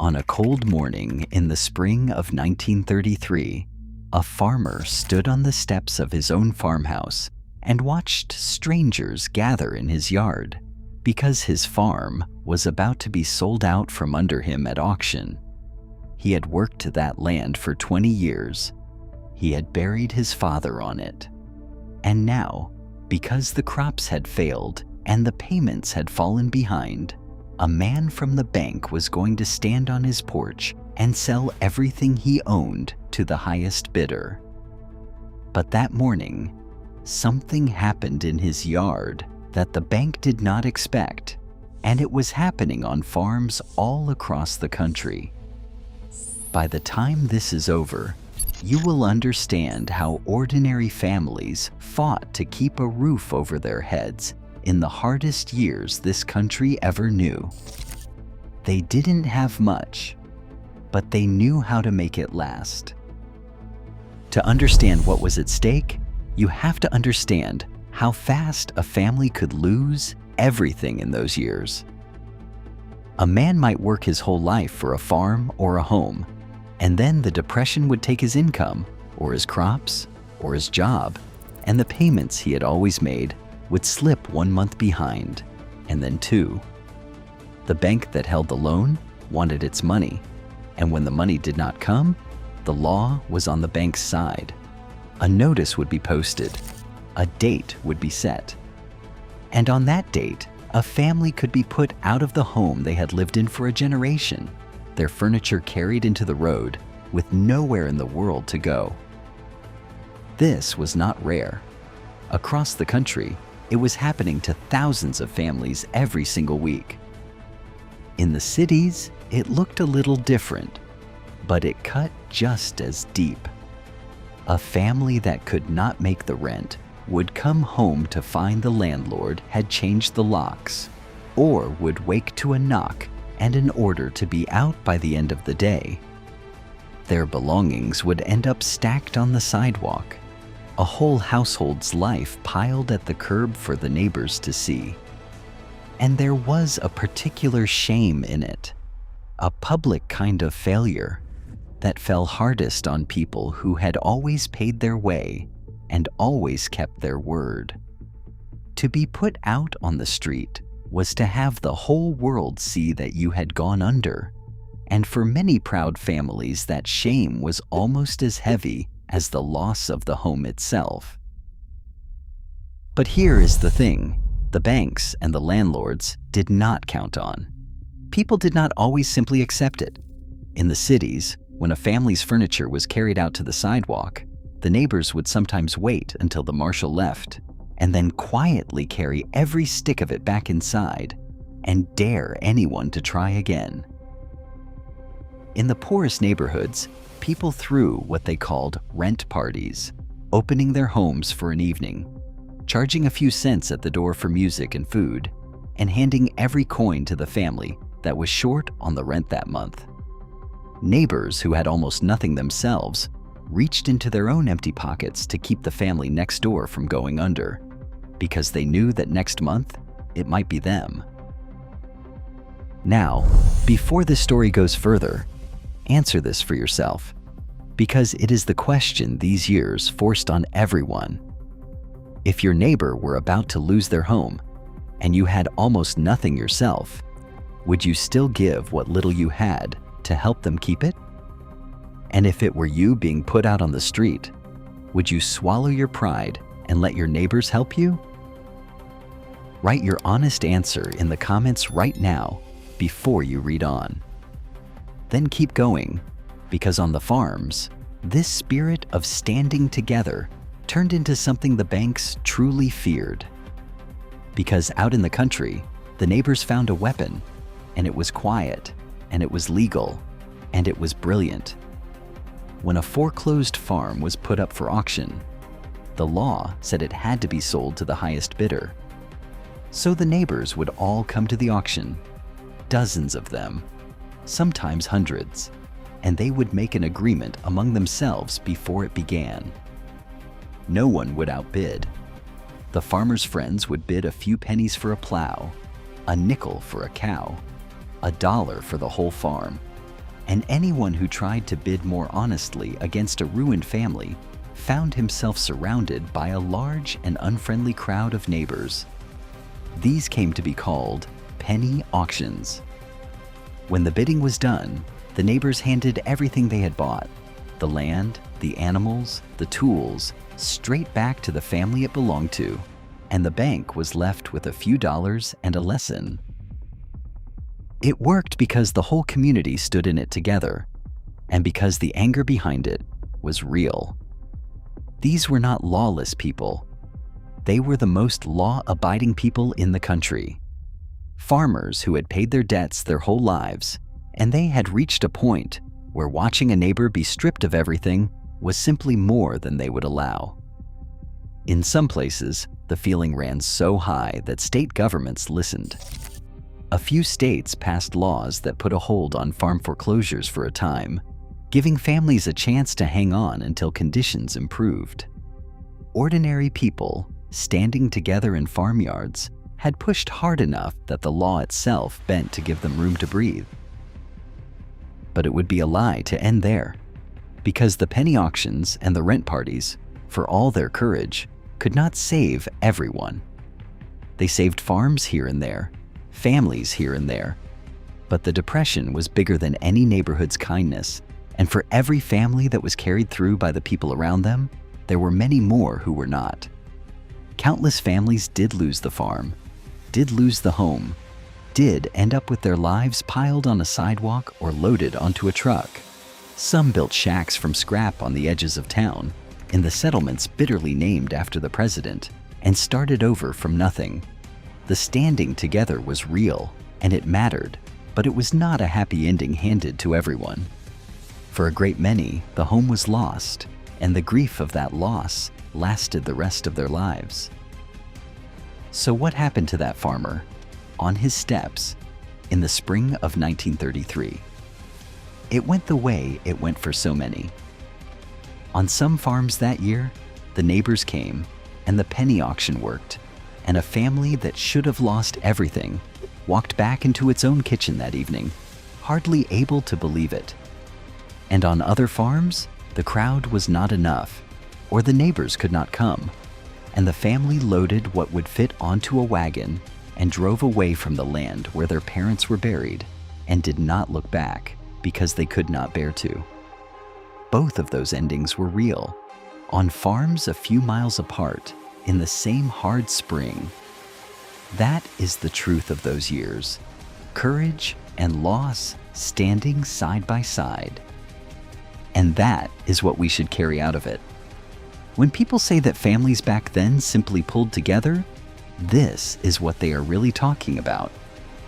On a cold morning in the spring of 1933, a farmer stood on the steps of his own farmhouse and watched strangers gather in his yard because his farm was about to be sold out from under him at auction. He had worked that land for 20 years. He had buried his father on it. And now, because the crops had failed and the payments had fallen behind, a man from the bank was going to stand on his porch and sell everything he owned to the highest bidder. But that morning, something happened in his yard that the bank did not expect, and it was happening on farms all across the country. By the time this is over, you will understand how ordinary families fought to keep a roof over their heads in the hardest years this country ever knew. They didn't have much, but they knew how to make it last. To understand what was at stake, you have to understand how fast a family could lose everything in those years. A man might work his whole life for a farm or a home, and then the depression would take his income, or his crops, or his job, and the payments he had always made would slip 1 month behind, and then 2. The bank that held the loan wanted its money, and when the money did not come, the law was on the bank's side. A notice would be posted, a date would be set, and on that date, a family could be put out of the home they had lived in for a generation, their furniture carried into the road with nowhere in the world to go. This was not rare. Across the country, it was happening to thousands of families every single week. In the cities, it looked a little different, but it cut just as deep. A family that could not make the rent would come home to find the landlord had changed the locks, or would wake to a knock and an order to be out by the end of the day. Their belongings would end up stacked on the sidewalk, a whole household's life piled at the curb for the neighbors to see. And there was a particular shame in it, a public kind of failure that fell hardest on people who had always paid their way and always kept their word. To be put out on the street was to have the whole world see that you had gone under, and for many proud families that shame was almost as heavy as the loss of the home itself. But here is the thing, the banks and the landlords did not count on. People did not always simply accept it. In the cities, when a family's furniture was carried out to the sidewalk, the neighbors would sometimes wait until the marshal left, and then quietly carry every stick of it back inside and dare anyone to try again. In the poorest neighborhoods, people threw what they called rent parties, opening their homes for an evening, charging a few cents at the door for music and food, and handing every coin to the family that was short on the rent that month. Neighbors who had almost nothing themselves reached into their own empty pockets to keep the family next door from going under, because they knew that next month it might be them. Now, before this story goes further, answer this for yourself, because it is the question these years forced on everyone. If your neighbor were about to lose their home, and you had almost nothing yourself, would you still give what little you had to help them keep it? And if it were you being put out on the street, would you swallow your pride and let your neighbors help you? Write your honest answer in the comments right now before you read on. Then keep going, because on the farms, this spirit of standing together turned into something the banks truly feared. Because out in the country, the neighbors found a weapon, and it was quiet, and it was legal, and it was brilliant. When a foreclosed farm was put up for auction, the law said it had to be sold to the highest bidder. So the neighbors would all come to the auction, dozens of them, sometimes hundreds, and they would make an agreement among themselves before it began. No one would outbid. The farmer's friends would bid a few pennies for a plow, a nickel for a cow, $1 for the whole farm, and anyone who tried to bid more honestly against a ruined family found himself surrounded by a large and unfriendly crowd of neighbors. These came to be called penny auctions. When the bidding was done, the neighbors handed everything they had bought, the land, the animals, the tools, straight back to the family it belonged to, and the bank was left with a few dollars and a lesson. It worked because the whole community stood in it together, and because the anger behind it was real. These were not lawless people. They were the most law-abiding people in the country. Farmers who had paid their debts their whole lives, and they had reached a point where watching a neighbor be stripped of everything was simply more than they would allow. In some places, the feeling ran so high that state governments listened. A few states passed laws that put a hold on farm foreclosures for a time, giving families a chance to hang on until conditions improved. Ordinary people, standing together in farmyards, had pushed hard enough that the law itself bent to give them room to breathe. But it would be a lie to end there, because the penny auctions and the rent parties, for all their courage, could not save everyone. They saved farms here and there, families here and there, but the depression was bigger than any neighborhood's kindness, and for every family that was carried through by the people around them, there were many more who were not. Countless families did lose the farm, did lose the home, did end up with their lives piled on a sidewalk or loaded onto a truck. Some built shacks from scrap on the edges of town, in the settlements bitterly named after the president, and started over from nothing. The standing together was real, and it mattered, but it was not a happy ending handed to everyone. For a great many, the home was lost, and the grief of that loss lasted the rest of their lives. So what happened to that farmer, on his steps, in the spring of 1933? It went the way it went for so many. On some farms that year, the neighbors came, and the penny auction worked, and a family that should have lost everything walked back into its own kitchen that evening, hardly able to believe it. And on other farms, the crowd was not enough, or the neighbors could not come, and the family loaded what would fit onto a wagon and drove away from the land where their parents were buried and did not look back because they could not bear to. Both of those endings were real, on farms a few miles apart, in the same hard spring. That is the truth of those years. Courage and loss standing side by side. And that is what we should carry out of it. When people say that families back then simply pulled together, this is what they are really talking about.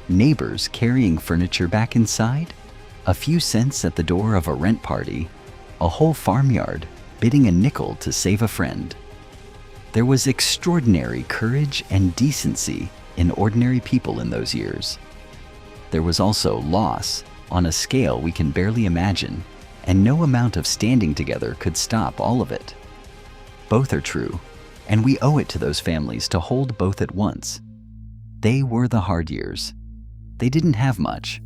Neighbors carrying furniture back inside, a few cents at the door of a rent party, a whole farmyard bidding a nickel to save a friend. There was extraordinary courage and decency in ordinary people in those years. There was also loss on a scale we can barely imagine, and no amount of standing together could stop all of it. Both are true, and we owe it to those families to hold both at once. They were the hard years. They didn't have much,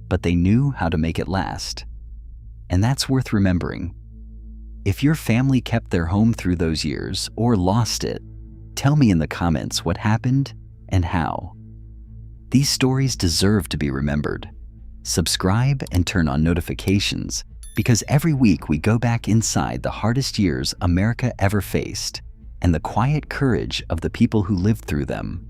but they knew how to make it last. And that's worth remembering. If your family kept their home through those years or lost it, tell me in the comments what happened and how. These stories deserve to be remembered. Subscribe and turn on notifications, because every week we go back inside the hardest years America ever faced and the quiet courage of the people who lived through them.